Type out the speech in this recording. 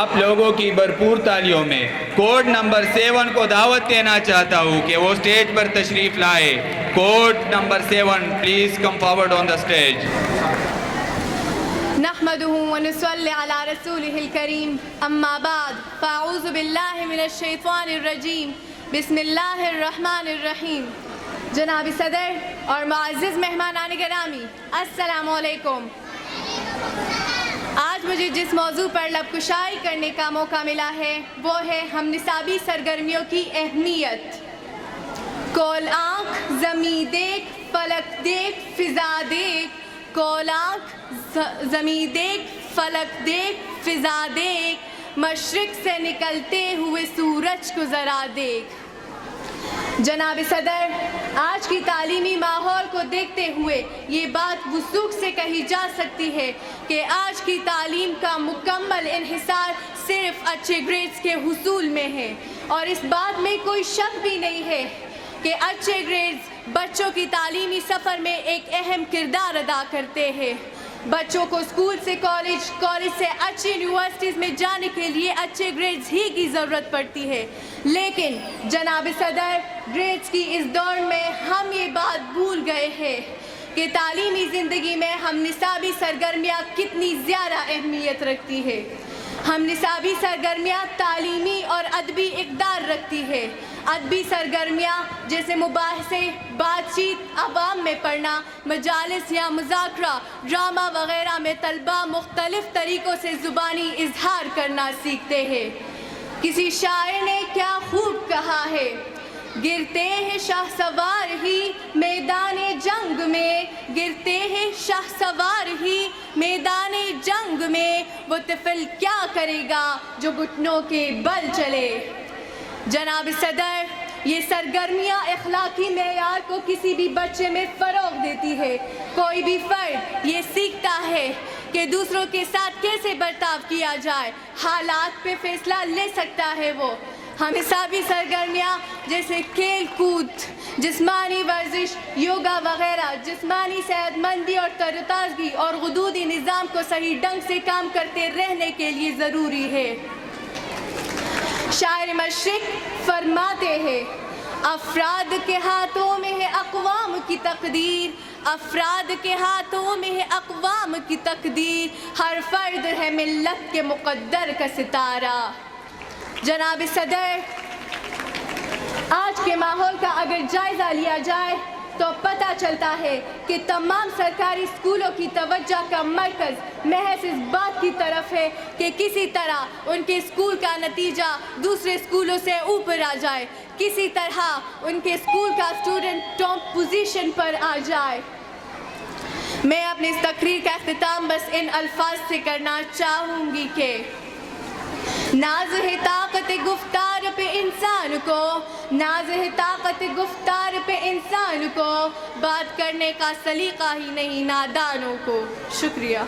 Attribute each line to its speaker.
Speaker 1: آپ لوگوں کی بھرپور تالیوں میں کوڈ نمبر 7 کو دعوت دینا چاہتا ہوں کہ وہ اسٹیج پر تشریف لائے. Code number 7 please come forward on the stage.
Speaker 2: نحمده ونصلي على رسوله الكريم اما بعد فاعوذ بالله من الشیطان الرجیم بسم اللہ الرحمن الرحیم. جناب صدر اور معزز مہمانان گرامی السلام علیکم. آج مجھے جس موضوع پر لب کشائی کرنے کا موقع ملا ہے وہ ہے ہم نصابی سرگرمیوں کی اہمیت. کول آنکھ زمیں دیکھ فلک دیکھ فضا دیکھ. کول آنکھ زمیں دیکھ فلک دیکھ فضا دیکھ. مشرق سے نکلتے ہوئے سورج کو ذرا دیکھ. جناب صدر، آج کی تعلیمی ماحول کو دیکھتے ہوئے یہ بات وثوق سے کہی جا سکتی ہے کہ آج کی تعلیم کا مکمل انحصار صرف اچھے گریڈز کے حصول میں ہے، اور اس بات میں کوئی شک بھی نہیں ہے کہ اچھے گریڈز بچوں کی تعلیمی سفر میں ایک اہم کردار ادا کرتے ہیں. بچوں کو اسکول سے کالج سے اچھی یونیورسٹیز میں جانے کے لیے اچھے گریڈز ہی کی ضرورت پڑتی ہے. لیکن جناب صدر، گریڈز کی اس دوڑ میں ہم یہ بات بھول گئے ہیں کہ تعلیمی زندگی میں ہم نصابی سرگرمیاں کتنی زیادہ اہمیت رکھتی ہے. ہم نصابی سرگرمیاں تعلیمی اور ادبی اقدار رکھتی ہے. ادبی سرگرمیاں جیسے مباحثے، بات چیت، عوام میں پڑھنا، مجالس یا مذاکرہ، ڈرامہ وغیرہ میں طلباء مختلف طریقوں سے زبانی اظہار کرنا سیکھتے ہیں. کسی شاعر نے کیا خوب کہا ہے، گرتے ہیں شاہ سوار ہی میدان جنگ میں. گرتے ہیں شاہ سوار ہی میدان جنگ میں. وہ طفل کیا کرے گا جو گھٹنوں کے بل چلے. جناب صدر، یہ سرگرمیاں اخلاقی معیار کو کسی بھی بچے میں فروغ دیتی ہے. کوئی بھی فرد یہ سیکھتا ہے کہ دوسروں کے ساتھ کیسے برتاؤ کیا جائے، حالات پہ فیصلہ لے سکتا ہے. وہ ہم نصابی سرگرمیاں جیسے کھیل کود، جسمانی ورزش، یوگا وغیرہ جسمانی صحت مندی اور تر و تازگی اور غدودی نظام کو صحیح ڈھنگ سے کام کرتے رہنے کے لیے ضروری ہے. شاعر مشرق فرماتے ہیں، افراد کے ہاتھوں میں ہے اقوام کی تقدیر. افراد کے ہاتھوں میں ہے اقوام کی تقدیر. ہر فرد ہے ملت کے مقدر کا ستارہ. جناب صدر، آج کے ماحول کا اگر جائزہ لیا جائے تو پتہ چلتا ہے کہ تمام سرکاری اسکولوں کی توجہ کا مرکز محض اس بات کی طرف ہے کہ کسی طرح ان کے اسکول کا نتیجہ دوسرے اسکولوں سے اوپر آ جائے، کسی طرح ان کے اسکول کا اسٹوڈنٹ ٹاپ پوزیشن پر آ جائے. میں اپنی اس تقریر کا اختتام بس ان الفاظ سے کرنا چاہوں گی کہ ناز ہے طاقت گفتار پہ انسان کو، ناز ہے طاقت گفتار پہ انسان کو، بات کرنے کا سلیقہ ہی نہیں نادانوں کو. شکریہ.